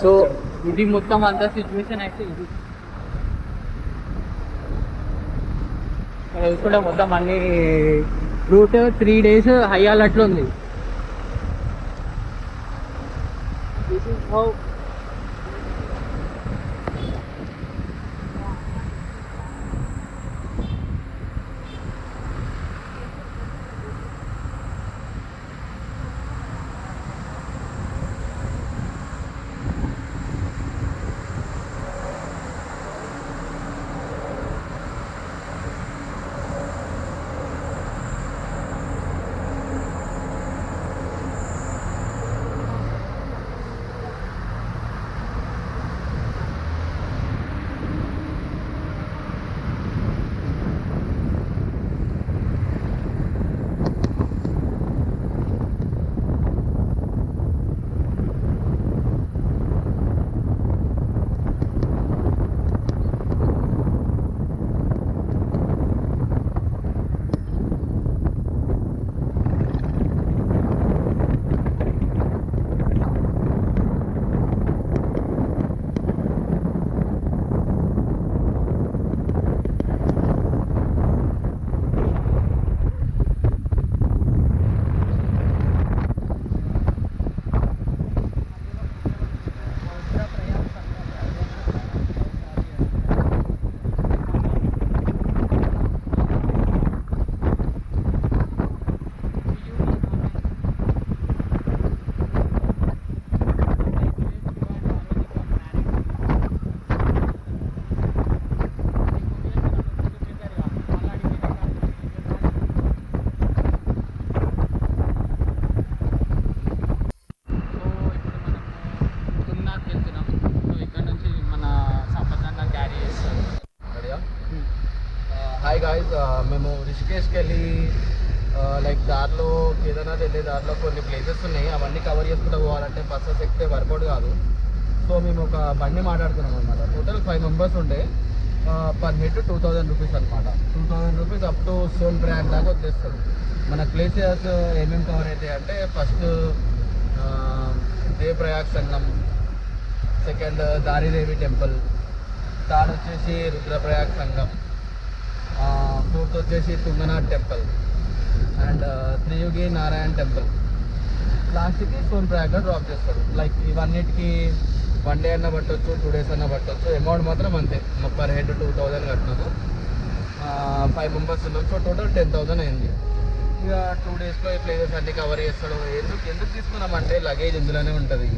So ఇది మొత్తం అంత సిచ్యువేషన్ అయితే ఇది చూసుకుంటే మొత్తం అన్ని రూట్ 3 days హై అలర్ట్లో ఉంది. This is how hi guys, మేము రిషికేష్కి వెళ్ళి లైక్ దారిలో కేదార్నాథ్ వెళ్ళే దారిలో కొన్ని ప్లేసెస్ ఉన్నాయి. అవన్నీ కవర్ చేసుకుంటూ పోవాలంటే బస్సెస్ ఎక్కితే వర్కౌట్ కాదు. సో మేము ఒక బండి మాట్లాడుతున్నాం అనమాట. టోటల్ 5 members ఉండే పర్ హెడ్ 2000 rupees అనమాట. 2000 rupees up to Sonprayag దాకా వచ్చేస్తుంది. మన ప్లేసెస్ ఏమేమి కవర్ అవుతాయి అంటే first Devprayag Sangam, second Dhari Devi temple, third వచ్చేసి రుద్రప్రయాగ్ సంగం, ఫోర్త్ వచ్చేసి Tungnath temple and Triyuginarayan temple. లాస్ట్కి సోన్ ప్రయాగ్లో డ్రాప్ చేస్తాడు. లైక్ ఇవన్నిటికి 1 day అన్న పట్టవచ్చు, 2 days అన్న పట్టవచ్చు. అమౌంట్ మాత్రం అంతే, పర్ హెడ్ 2000 కట్టినాము. 5 members ఉన్నాం. సో టోటల్ 10,000 అయింది. ఇక 2 daysలో ఈ ప్లేసెస్ అన్నీ కవర్ చేస్తాడు. ఎందుకు తీసుకున్నామంటే లగేజ్ ఇందులోనే ఉంటుంది.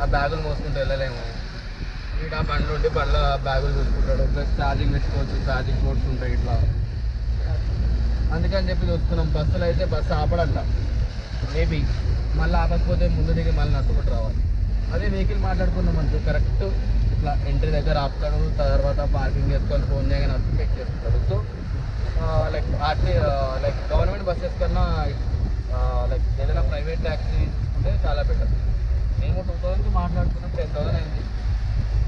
ఆ బ్యాగులు మోసుకుంటూ వెళ్ళలేము. ఇక్కడ బండ్లు ఉండి బండ్ల బ్యాగులు చూసుకుంటాడు. ప్లస్ ఛార్జింగ్ పెట్టుకోవచ్చు, ఛార్జింగ్ పోర్ట్స్ ఉంటాయి ఇట్లా. అందుకని చెప్పి చూస్తున్నాం. బస్సులు అయితే బస్సు ఆపడంట, మేబీ మళ్ళీ ఆపకపోతే ముందు దిగి మళ్ళీ నడుచుకుంటూ రావాలి. అదే వెహికల్ మాట్లాడుకున్నాం అనుకో, కరెక్ట్ ఇట్లా ఎంట్రీ దగ్గర ఆపుతాడు. తర్వాత పార్కింగ్ చేసుకొని ఫోన్ చేయగానే వచ్చి చెక్ చేస్తాడు. So like like government buses కన్నా లైక్ ఏదైనా ప్రైవేట్ ట్యాక్సీ ఉంటే చాలా బెటర్. మేము 2000కి మాట్లాడుకున్నాం, 10,000 అయింది.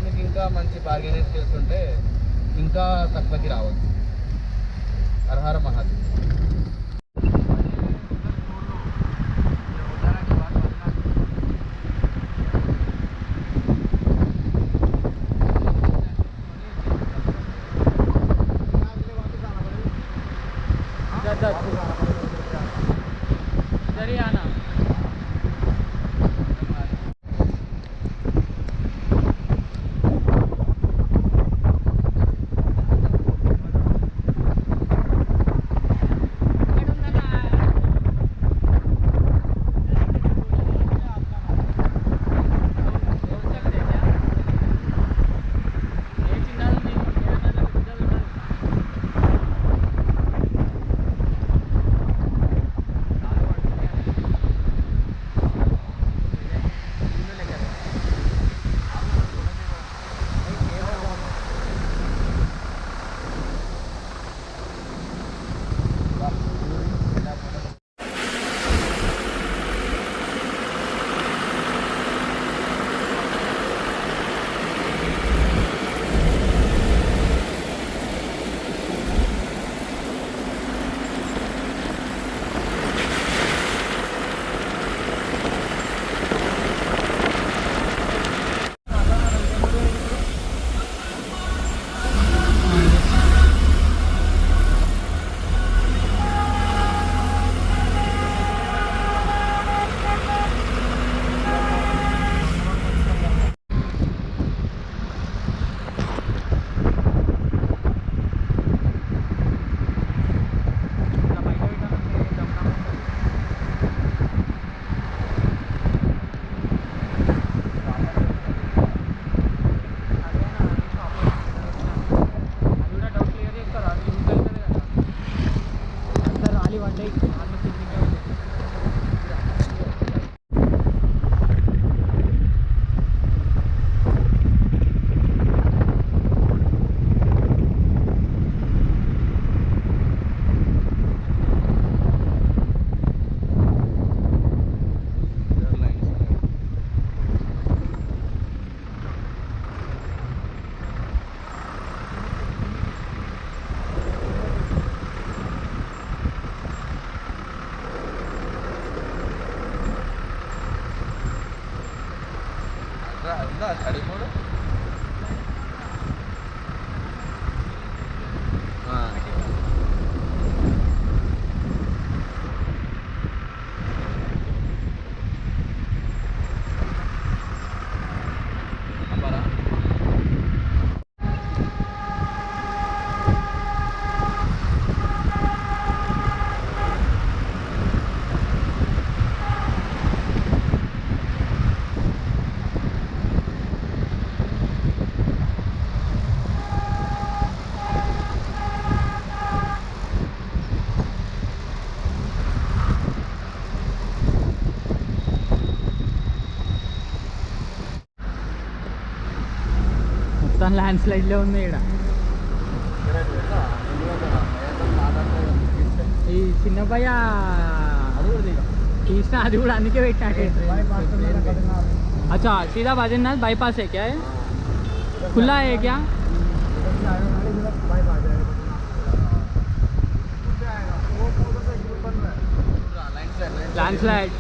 మీకు ఇంకా మంచి బార్గెనింగ్ స్కిల్స్ ఉంటే ఇంకా తక్కువకి రావచ్చు. హరహర మహాదేవ్. हरियाणा स्टडी मोड మొత్తం ల్యాండ్ స్లైడ్లే ఉంది ఇక్కడ. ఈ చిన్న భయ తీసిన అది కూడా అందుకే పెట్టాడు. अच्छा सीधा बद्रीनाथ बाईपास है क्या है? खुला है क्या? ల్యాండ్ స్లైడ్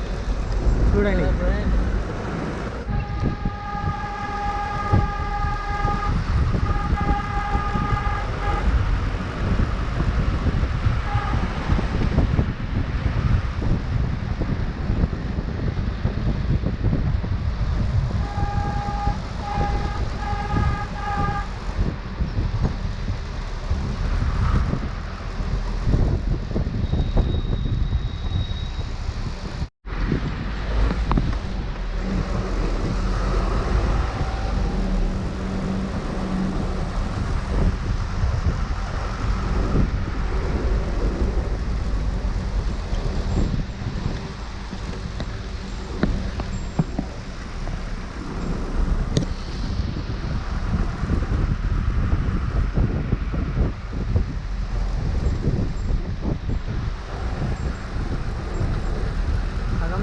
చూడండి.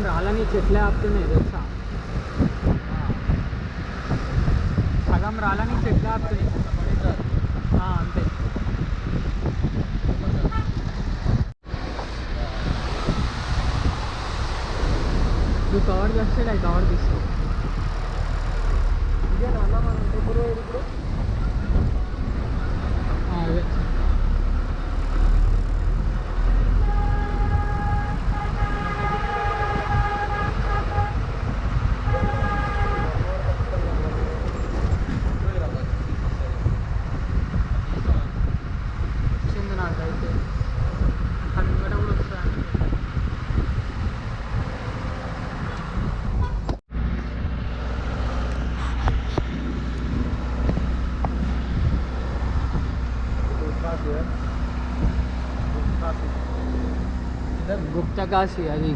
రాళ్ళని చెట్లే ఆపుతున్నాయి తెలుసా? సగం రాళ్ళని చెట్లే ఆపుతున్నాయి. అంతే. నువ్వు కవర్ చేస్తే అది కవర్ తీస్తావు. అదే గుప్త కాశీ అది.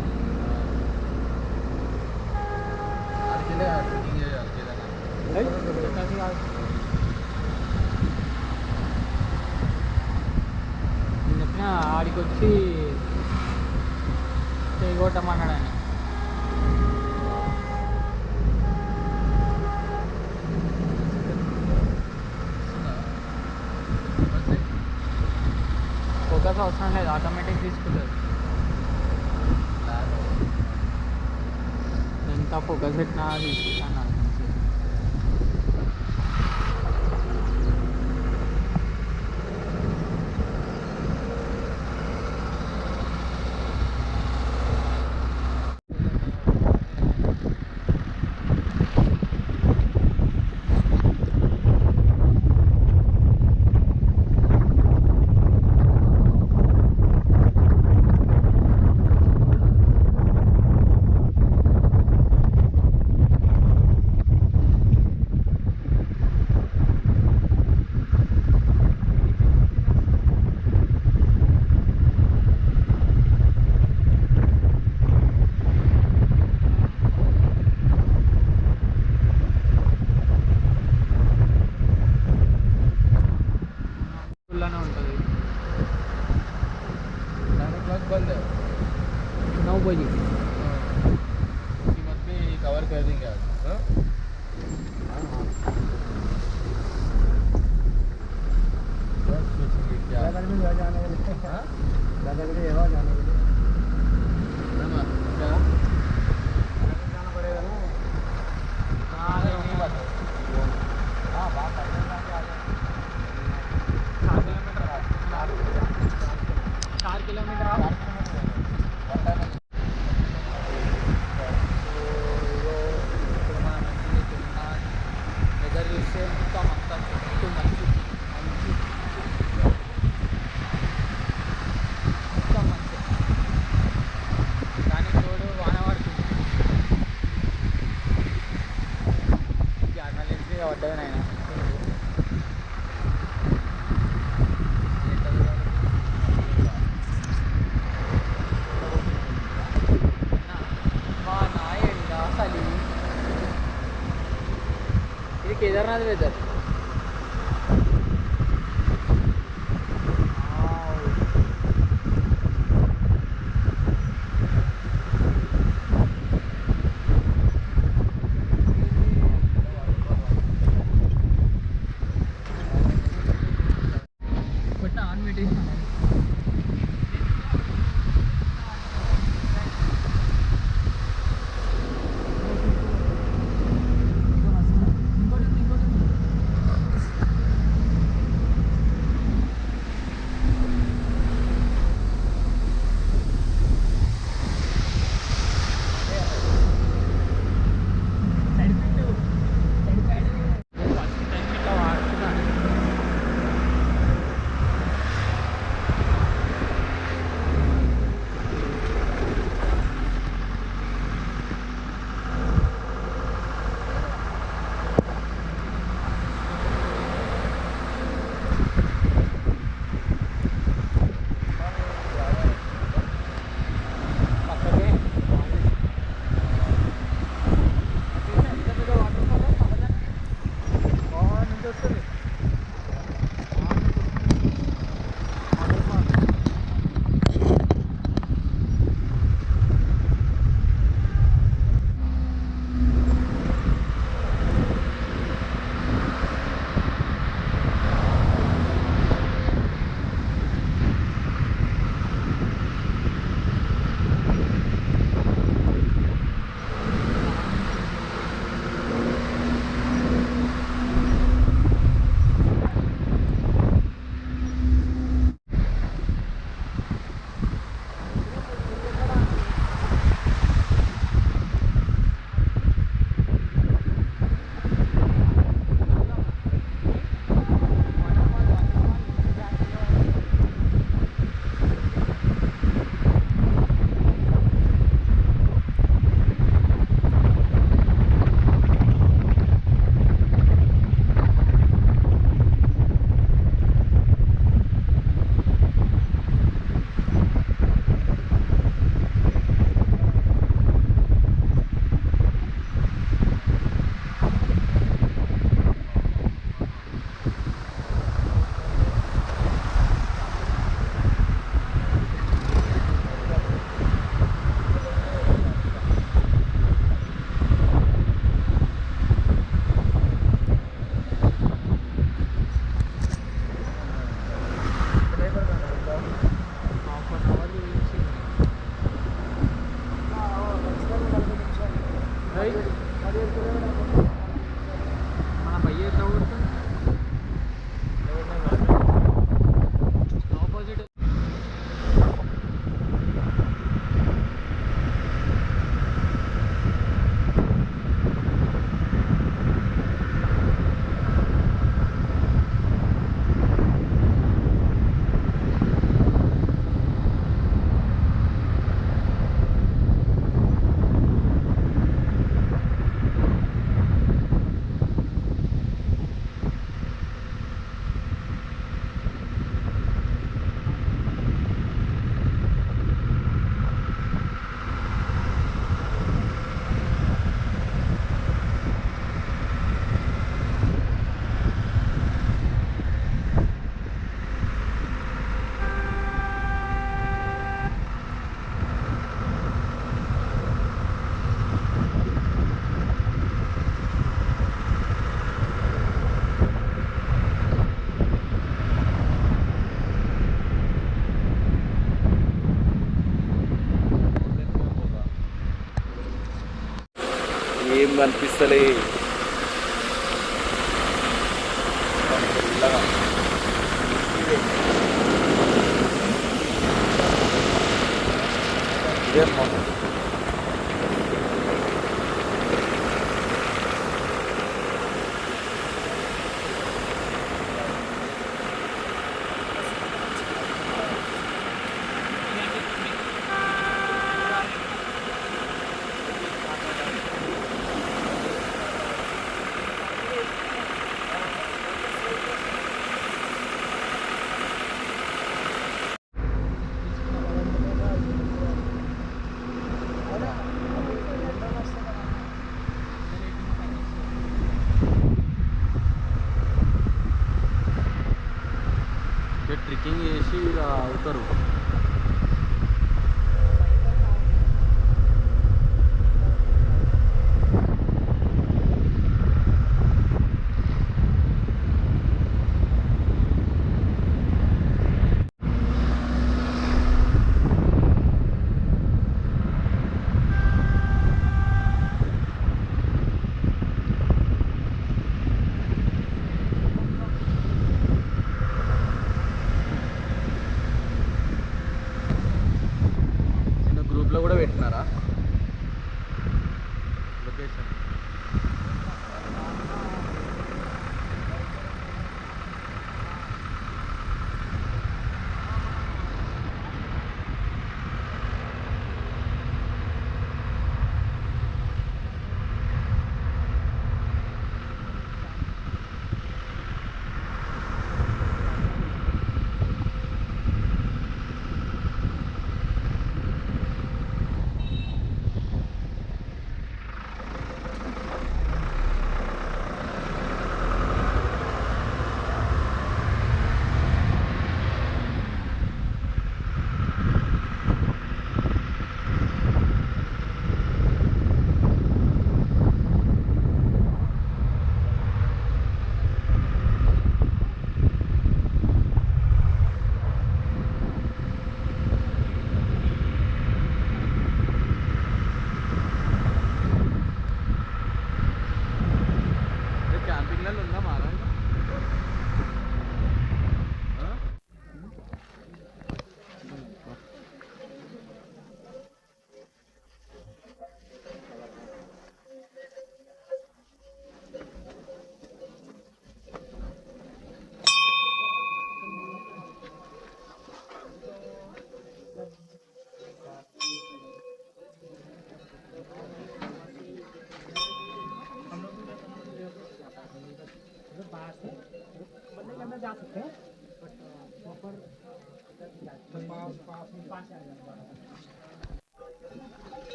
నిన్న ఆడికి వచ్చి చేయగొట్టమన్నాడు ఆయన. ఫోకస్ అవసరం లేదు, ఆటోమేటిక్ తీసుకుంటుంది. ఎంత ఫోకస్ పెట్టినా తీసుకుంటాను. ఉంటుంది. 9 बजे कीमत भी कवर कर देंगे आज. जाना पड़ेगा ना. ఉన్నది వెదర్. ఆన్ పెట్టేసి మన భయ్య ఎట్లా కొడుతుంది ఆపోజిట్. ఏం కనిపిస్తలే. ఇదే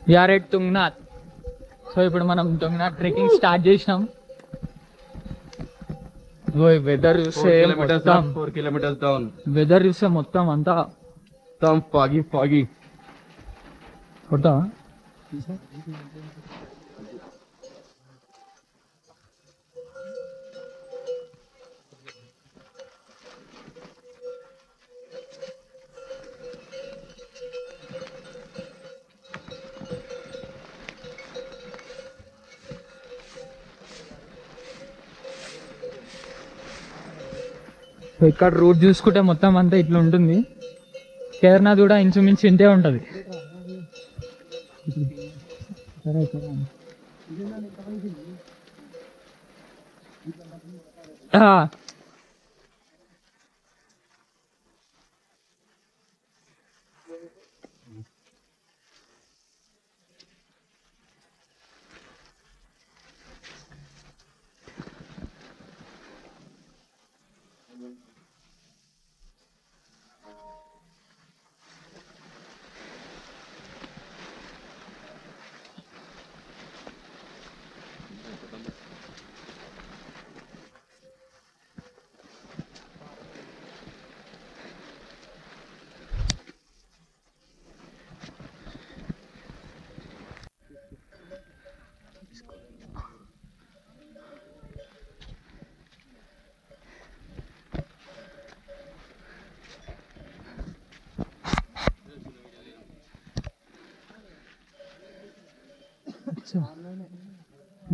వీఆర్ ఎట్ తుంగనాథ్. సో ఇప్పుడు మనం తుంగనాథ్ ట్రెక్కింగ్ స్టార్ట్ చేసినాం. వెదర్ చూస్తే మొత్తం 4 kilometers down. వెదర్ చూస్తే మొత్తం అంతా foggy. కొడతా. సో ఇక్కడ రూట్ చూసుకుంటే మొత్తం అంతా ఇట్లా ఉంటుంది. కేదార్నాథ్ కూడా ఇంచుమించు ఇంతే ఉంటుంది.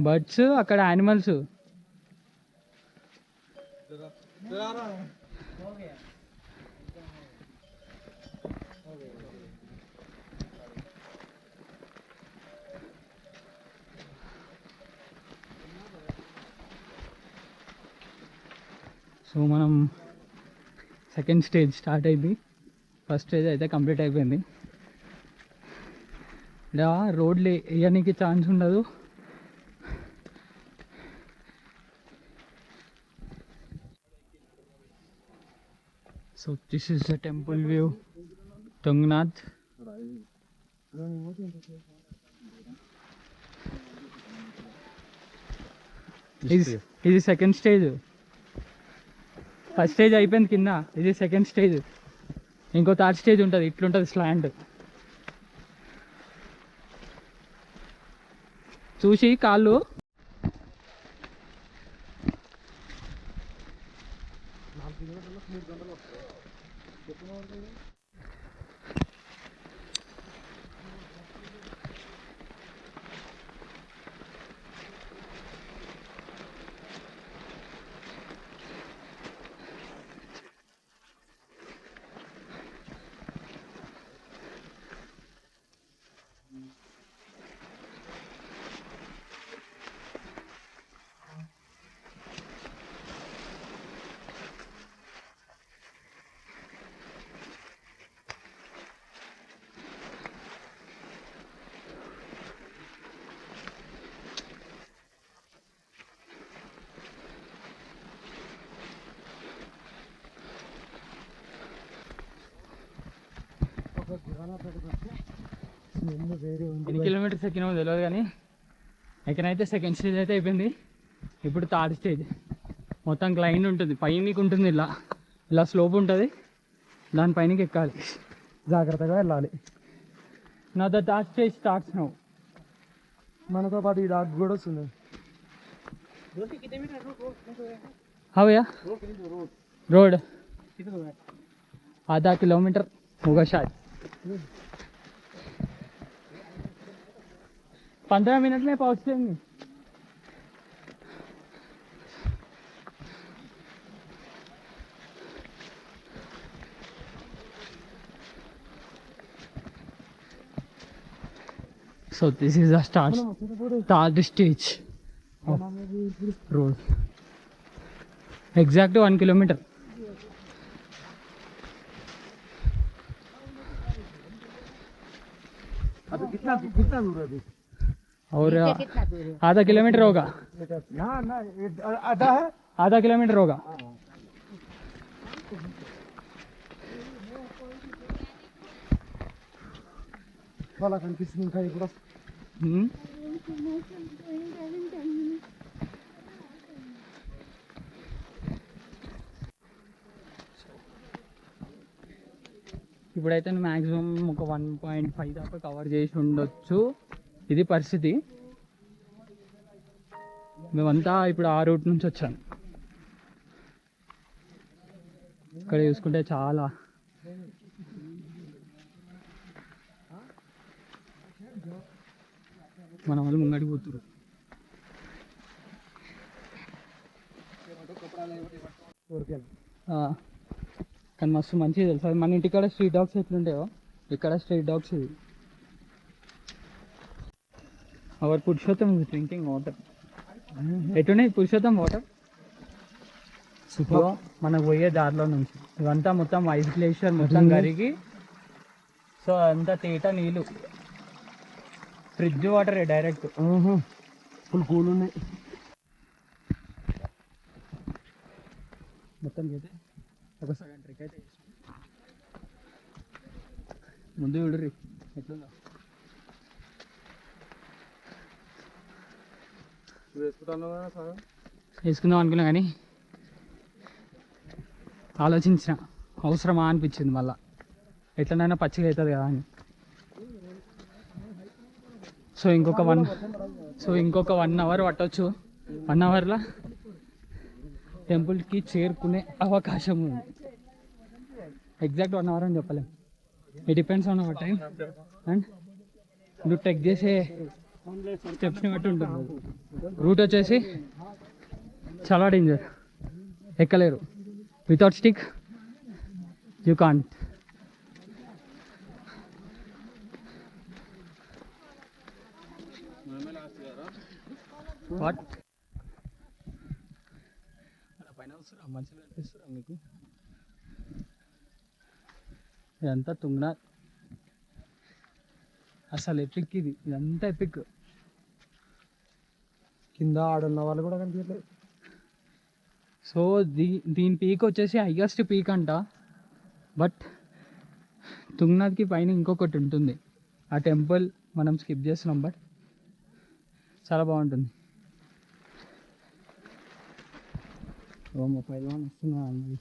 బర్డ్స్, అక్కడ యానిమల్స్. సో మనం సెకండ్ స్టేజ్ స్టార్ట్ అయింది. ఫస్ట్ స్టేజ్ అయితే కంప్లీట్ అయిపోయింది. ఇలా రోడ్లు వేయడానికి ఛాన్స్ ఉండదు. So this is the temple view, Tungnath. ఇది సెకండ్ స్టేజ్. ఫస్ట్ స్టేజ్ అయిపోయింది కింద, ఇది సెకండ్ స్టేజ్. ఇంకో థర్డ్ స్టేజ్ ఉంటుంది, ఇట్లుంటుంది స్లాండ్. చూసి కాళ్ళు ఎన్ని కిలోమీటర్స్ ఎక్కినామో తెలియదు, కానీ ఎక్కడైతే సెకండ్ స్టేజ్ అయితే అయిపోయింది. ఇప్పుడు థర్డ్ స్టేజ్. మొత్తం క్లైంట్ ఉంటుంది, పైనకి ఉంటుంది, ఇలా ఇలా స్లోప్ ఉంటుంది, దానిపైనకి ఎక్కాలి, జాగ్రత్తగా వెళ్ళాలి. నా థర్డ్ స్టేజ్ స్టార్ట్స్ నౌ. మనతో పాటు ఈ డాగ్ కూడా వస్తుంది. हाँ भैया, रोड आधा किलोमीटर होगा शायद. 15 मिनट में पहुँच जाएंगे. So this is the third stage of road. Exact 1 kilometer. अभी कितना दूर है अभी? और नीचे कितना दूर है? आधा किलोमीटर होगा, ना ना ये आधा है। आधा किलोमीटर होगा. वाला कनिపిస్తుంది ఇంకా ఇప్పుడు. Hmm? ఇప్పుడైతే మ్యాక్సిమం ఒక 1.5 దాకా కవర్ చేసి ఉండొచ్చు. ఇది పరిస్థితి. మేమంతా ఇప్పుడు ఆ రూట్ నుంచి వచ్చాను. ఇక్కడ చూసుకుంటే చాలా మన వాళ్ళు ముంగడికి పోతున్నారు. కానీ మస్తు మంచిగా తెలుసు అది. మన ఇంటికాడ స్ట్రీట్ డాగ్స్ ఎట్లుంటాయో ఇక్కడ స్ట్రీట్ డాగ్స్ ఇది. Our Purushottam drinking water. ఎటున్నాయి పురుషోత్తం వాటర్? సూపర్. మనకు పోయే దారిలో నుంచి ఇవంతా మొత్తం ఐస్ గ్లేషియర్ మొత్తం కరిగి, సో అంతా తేట నీళ్ళు, fridge water direct. Full cool ఉన్నాయి. మొత్తం అయితే ఒక సగం ట్రిక్ అయితే చేసాం. ముందు చూడరి ఎట్లుందో. వేసుకుందాం అనుకున్నా కానీ ఆలోచించిన అవసరమా అనిపించింది. మళ్ళా ఎట్లనైనా పచ్చిగా అవుతుంది కదా అని. సో ఇంకొక 1 అవర్ పట్టవచ్చు. 1 అవర్లో టెంపుల్కి చేరుకునే అవకాశం ఉంది. ఎగ్జాక్ట్ 1 అవర్ అని చెప్పలేం. It depends on our time and నువ్వు ట్రెక్ చేసే స్టెప్స్ని బట్టి ఉంటుంది. రూట్ వచ్చేసి చాలా డేంజర్, ఎక్కలేరు. Without stick you can't. What పైన వస్తురా మంచిగా కనిపిస్తురా మీకు? ఇదంతా తుంగనాథ్. అసలు ఎపిక్ ఇది, ఇదంతా ఎపిక్. కింద ఆడున్న వాళ్ళు కూడా కనిపించలేదు. సో దీని పీక్ వచ్చేసి హైయెస్ట్ పీక్ అంట. బట్ తుంగనాథ్కి పైన ఇంకొకటి ఉంటుంది. ఆ టెంపుల్ మనం స్కిప్ చేస్తున్నాం, బట్ చాలా బాగుంటుంది. మా పైల్వాన్ వస్తున్నా అన్నది.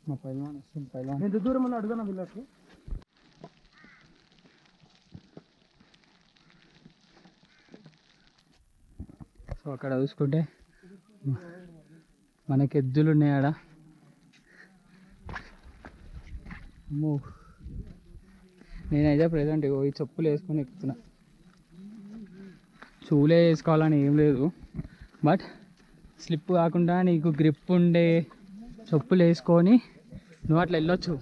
మా పైల్వాన్ వస్తుంది. పైల్వాన్ ఎంత దూరం అని అడుగునా వీళ్ళకి. సో అక్కడ చూసుకుంటే మనకి ఎద్దులు ఉన్నాయి ఆడ. అమ్మో, నేనైతే ప్రజెంట్ ఈ చెప్పులు వేసుకొని ఎక్కుతున్నా. షూలే వేసుకోవాలని ఏం లేదు, బట్ స్లిప్ కాకుండా నీకు గ్రిప్ ఉండే చెప్పులు వేసుకొని నువ్వు అట్లా వెళ్ళొచ్చు.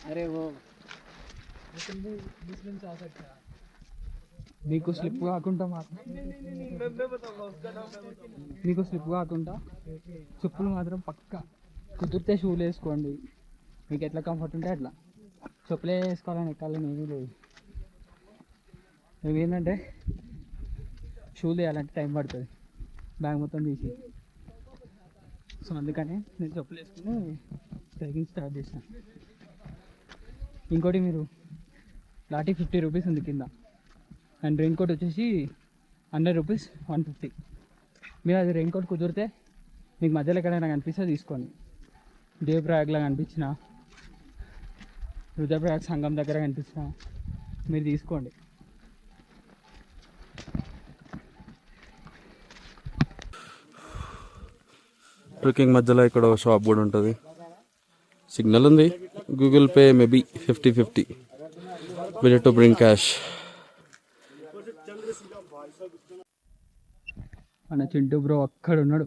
అరే ఓ నీకు స్లిప్ కాకుండా చెప్పులు మాత్రం పక్కా కుదిరితే షూలు వేసుకోండి. మీకు ఎట్లా కంఫర్ట్ ఉంటే అట్లా. చెప్పులే వేసుకోవాలని ఎక్కాలని ఏమీ లేదు. నువ్వు ఏంటంటే షూలు వేయాలంటే టైం పడుతుంది, బ్యాగ్ మొత్తం తీసి. సో అందుకని నేను చెప్పులు వేసుకుని ట్రెక్కింగ్ స్టార్ట్ చేసిన. ఇంకోటి మీరు లాటీ 50 రూపీస్ ఉంది కింద, అండ్ రెయిన్ కోట్ వచ్చేసి 100 రూపీస్ 150. మీరు అది రెయిన్ కోట్ కుదిరితే మీకు మధ్యలో ఎక్కడైనా కనిపిస్తే తీసుకోండి. దేవప్రయాగ్లో కనిపించిన, రుద్రప్రయాగ్ సంఘం దగ్గర కనిపించిన మీరు తీసుకోండి. ట్రెక్కింగ్ మధ్యలో ఇక్కడ ఒక షాప్ కూడా ఉంటుంది. సిగ్నల్ ఉంది. Google pay maybe 50-50. We need to bring cash. మన చింటూ బ్రో అక్కడ ఉన్నాడు.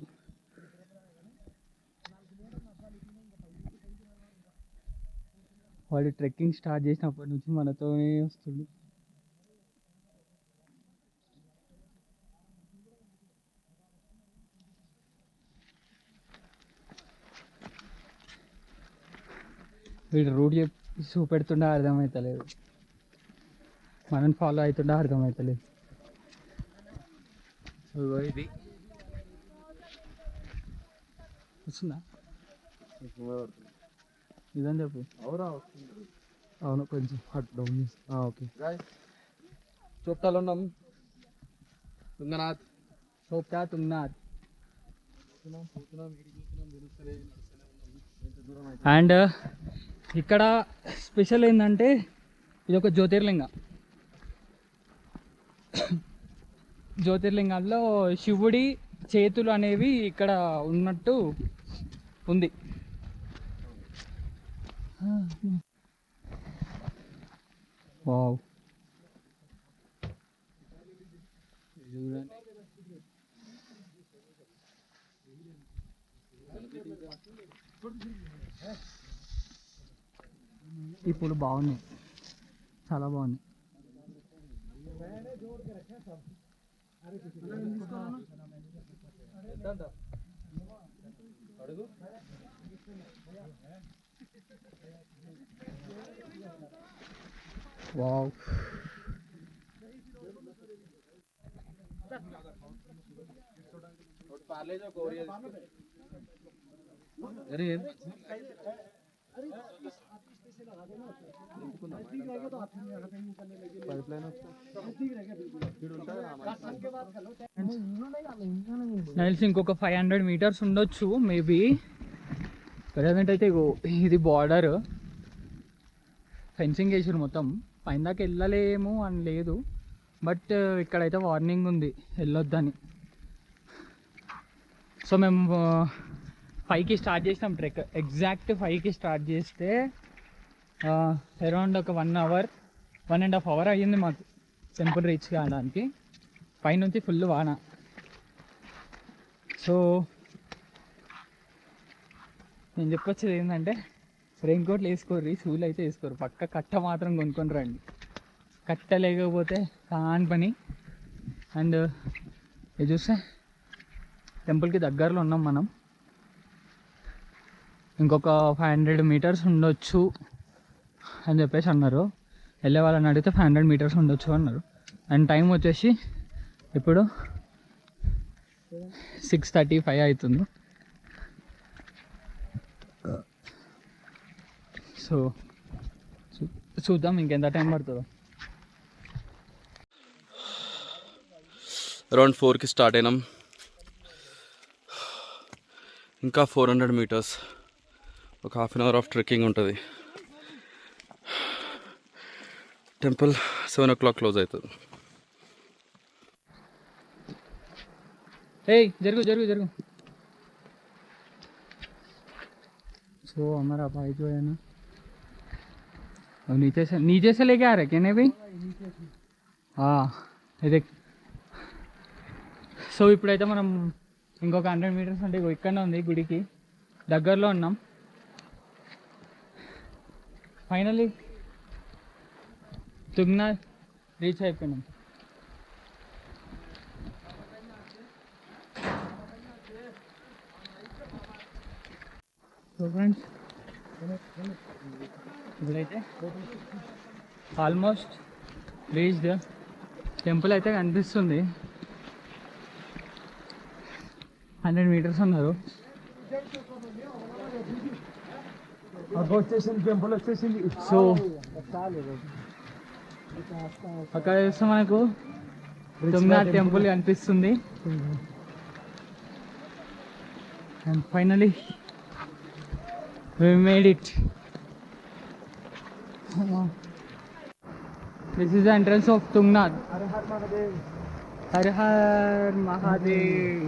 వాడు ట్రెక్కింగ్ స్టార్ట్ చేసినప్పటి నుంచి మనతోనే వస్తుంది. వీడు రూట్ చూపెడుతుండే అర్థమవుతలేదు, మనం ఫాలో అవుతుండే అర్థమవుతలేదు. ఇది వస్తుందా ఇదని చెప్పు. అవును కొంచెం హట్ డౌన్. ఓకే చోప్టాలో ఉన్నాం, తుంగనాథ్. సోప్టా తుంగనాథ్. అండ్ ఇక్కడ స్పెషల్ ఏంటంటే ఇది ఒక జ్యోతిర్లింగాల్లో శివుడి చేతులు అనేవి ఇక్కడ ఉన్నట్టు ఉంది. వావ్, ఈ పూలు బాగున్నాయి, చాలా బాగున్నాయి. వావ్, నైల్స్ ఇంకొక 500 మీటర్స్ ఉండొచ్చు మేబీ. ప్రజెంట్ అయితే ఇగో ఇది బార్డర్, ఫెన్సింగ్ వేసారు మొత్తం. పైన దాకా వెళ్ళలేము అని లేదు, బట్ ఇక్కడైతే వార్నింగ్ ఉంది వెళ్ళొద్దని. సో మేము 5కి స్టార్ట్ చేసినాం ట్రెక్. ఎగ్జాక్ట్ 5కి స్టార్ట్ చేస్తే అరౌండ్ ఒక 1.5 అవర్ అయ్యింది మాకు టెంపుల్ రీచ్ కావడానికి. పైనుంచి ఫుల్ వాన. సో నేను చెప్పొచ్చేది ఏంటంటే రెయిన్ కోట్లు వేసుకోర్రి, షూలు అయితే వేసుకోరు. పక్క కట్ట మాత్రం కొనుక్కొని రండి, కట్ట లేకపోతే కాని పని. అండ్ ఇది చూస్తే టెంపుల్కి దగ్గరలో ఉన్నాం మనం. ఇంకొక 500 మీటర్స్ ఉండొచ్చు అని చెప్పేసి అన్నారు. వెళ్ళే వాళ్ళని అడిగితే 500 మీటర్స్ ఉండొచ్చు అన్నారు. అండ్ టైం వచ్చేసి ఇప్పుడు 6:35 అవుతుంది. సో చూద్దాం ఇంకెంత టైం పడుతుందో. అరౌండ్ 4కి స్టార్ట్ అయినాం. ఇంకా 400 మీటర్స్, ఒక half an hour of trekking ఉంటుంది. టెంపుల్ 7 o'clock క్లోజ్ అవుతుంది. Hey, जरूर जरूर जरूर. सो हमारा भाई जो है ना, वो नीचे से लेके आ रहे क्या नहीं भाई? हाँ, ये देख. సో ఇప్పుడైతే మనం ఇంకొక 100 మీటర్స్ అంటే ఇక్కడనే ఉంది, గుడికి దగ్గరలో ఉన్నాం. ఫైనలీ తుంగనాథ్ రీచ్ అయిపోయినాం. సో ఫ్రెండ్స్ ఇప్పుడైతే ఆల్మోస్ట్ రీచ్డ్. టెంపుల్ అయితే కనిపిస్తుంది. 100 మీటర్స్ ఉన్నారు. వచ్చేసింది, టెంపుల్ వచ్చేసింది. సో అక్కడ చూస్తే మనకు తుంగనాథ్ టెంపుల్ కనిపిస్తుంది. And finally we made it. This is the entrance of Tungnath. Har Har Mahadev. Har Har Mahadev.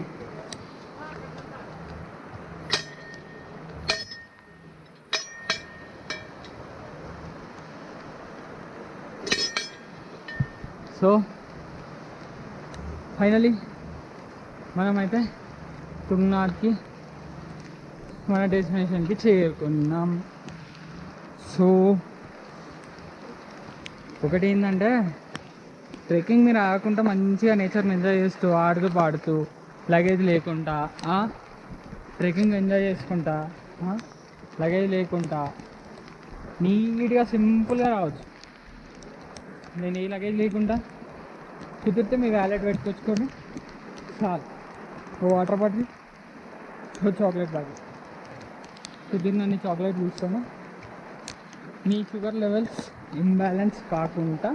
So finally మనమైతే తుంగనాథ్కి మన డెస్టినేషన్కి చేరుకున్నాం. సో ఒకటి ఏంటంటే ట్రెక్కింగ్ మీరు ఆగకుండా మంచిగా నేచర్ని ఎంజాయ్ చేస్తూ ఆడుతూ పాడుతూ లగేజ్ లేకుండా ట్రెక్కింగ్ ఎంజాయ్ చేసుకుంటా లగేజ్ లేకుండా నీట్గా సింపుల్గా రావచ్చు. నేను ఏ లగేజ్ లేకుండా కుదిరితే మీ వ్యాలెట్ పెట్టుకొచ్చుకోండి చాలు. ఓ వాటర్ బాటిల్, ఓ చాక్లెట్ బ్యాగ్, కుదిరినన్ని చాక్లెట్ తీసుకోండి. మీ షుగర్ లెవెల్స్ ఇంబ్యాలెన్స్ కాకుండా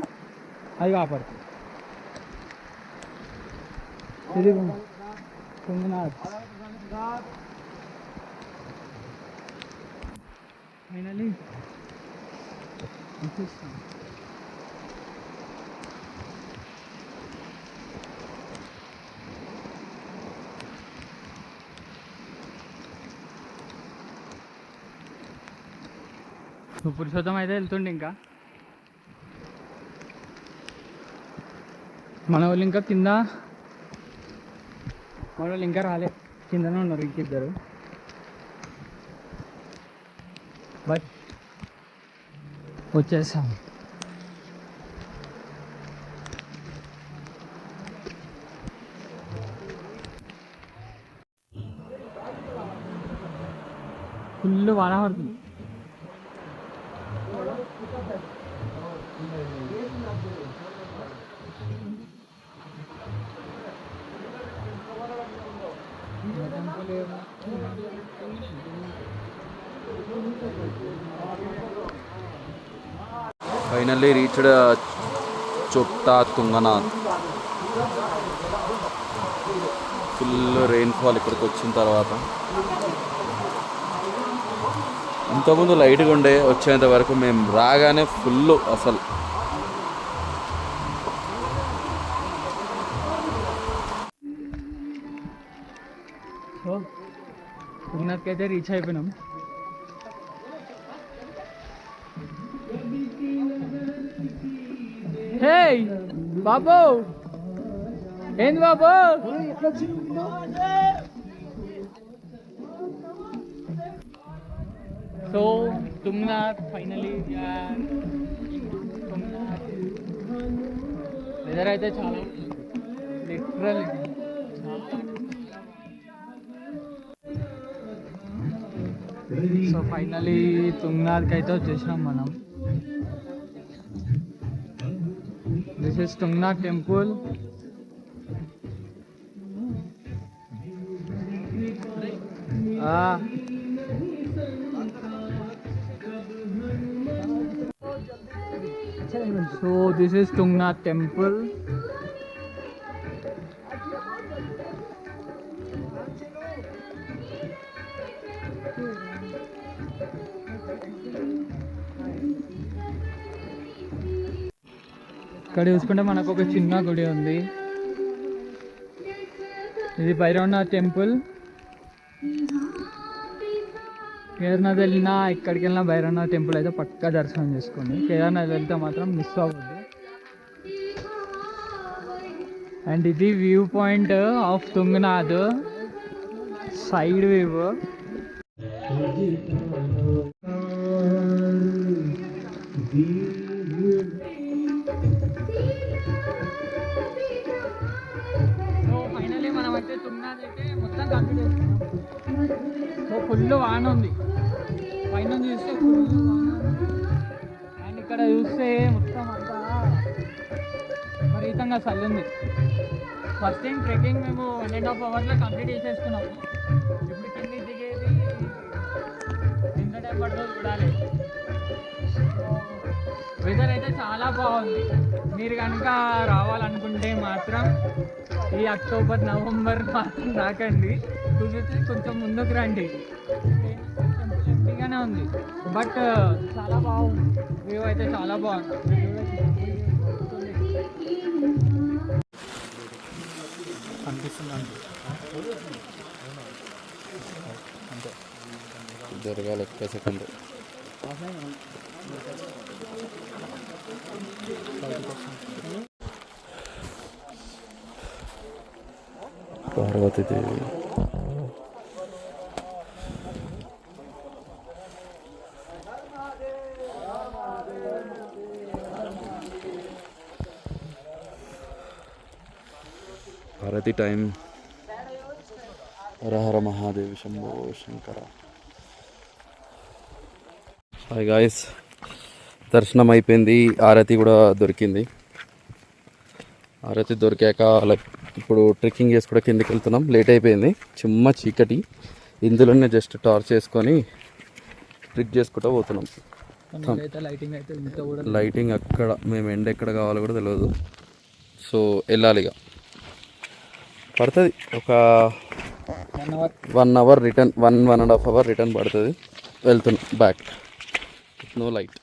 అది కాపాడుతుంది. ఇది తుంగనాథ్. ఫైనలీ పురుషోత్తం అయితే వెళ్తుండే. ఇంకా మన వాళ్ళు ఇంకా కింద, మన వాళ్ళు ఇంకా రాలే, కిందనే ఉన్నారు ఇంకిద్దరు. బట్ వచ్చేసాం. ఫుల్ వాన పడుతుంది. ఫైనల్లీ రీచ్డ్ చోటా తుంగనాథ్. ఫుల్ రెయిన్ఫాల్ ఇక్కడికి వచ్చిన తర్వాత. ఇంతకుముందు లైట్గా ఉండే, వచ్చేంత వరకు మేము రాగానే ఫుల్ అసలు. సో తుంగనాథ్కి అయితే రీచ్ అయిపోయినాం. హే బాబు, ఏంది బాబు? So Tungnath finally. వెదర్ అయితే చాలా లిటరల్. సో ఫైనలీ తుంగనాథ్కి అయితే వచ్చేసినాం మనం. This is Tungnath temple. So this is Tungnath temple. ఇక్కడ చూసుకుంటే మనకు ఒక చిన్న గుడి ఉంది. ఇది భైరవనాథ్ టెంపుల్. కేదార్నాథ్ వెళ్ళినా, ఎక్కడికి వెళ్ళినా భైరవనాథ్ టెంపుల్ అయితే పక్కా దర్శనం చేసుకోండి. కేదార్నాథ్ వెళ్తే మాత్రం మిస్ అవ్వద్దు. అండ్ ఇది view point of Tungnath, side view. So finally మనం అయితే తుంగనాథ్ అయితే మొత్తం కంప్లీట్ చేసుకున్నాం. సో ఫుల్ వాన ఉంది, పైన చూస్తే ఫుల్ వాన ఉంది. అండ్ ఇక్కడ చూస్తే మొత్తం అంతా విపరీతంగా చలి ఉంది. ఫస్ట్ టైం ట్రెక్కింగ్ మేము 1.5 అవర్లో కంప్లీట్ చేసేసుకున్నాము. ఇప్పుడు కింద దిగేది ఎంత టైం పడుతుందో చూడాలి. వెదర్ అయితే చాలా బాగుంది. మీరు కనుక రావాలనుకుంటే మాత్రం ఈ అక్టోబర్, నవంబర్ మాత్రం రాకండి. కుదిరితే కొంచెం ముందుకు రండి. ఎంపీగానే ఉంది, బట్ చాలా బాగుంది. వ్యూ అయితే చాలా బాగుంది. అనిపిస్తుంది జరగాలి ఒక్క సెకండ్. పార్వతీదేవి. భారతి టైం. హర హర మహాదేవి శంభో శంకర. హాయ్ గాయస్, దర్శనం అయిపోయింది, ఆరతి కూడా దొరికింది. ఆరతి దొరికాక లైక్ ఇప్పుడు ట్రెక్కింగ్ చేసుకుంటే కిందకి వెళ్తున్నాం. లేట్ అయిపోయింది, చిమ్మ చీకటి. ఇందులోనే జస్ట్ టార్చ్ చేసుకొని ట్రిక్ చేసుకుంటూ పోతున్నాం. లైటింగ్ అయితే ఇంత కూడా లైటింగ్ అక్కడ మేము ఎండ్ ఎక్కడ కావాలో కూడా తెలియదు. సో వెళ్ళాలి ఇక. పడుతుంది ఒక 1 అవర్ రిటర్న్, 1.5 అవర్ రిటర్న్ పడుతుంది. వెళ్తున్నాం బ్యాక్, నో లైట్.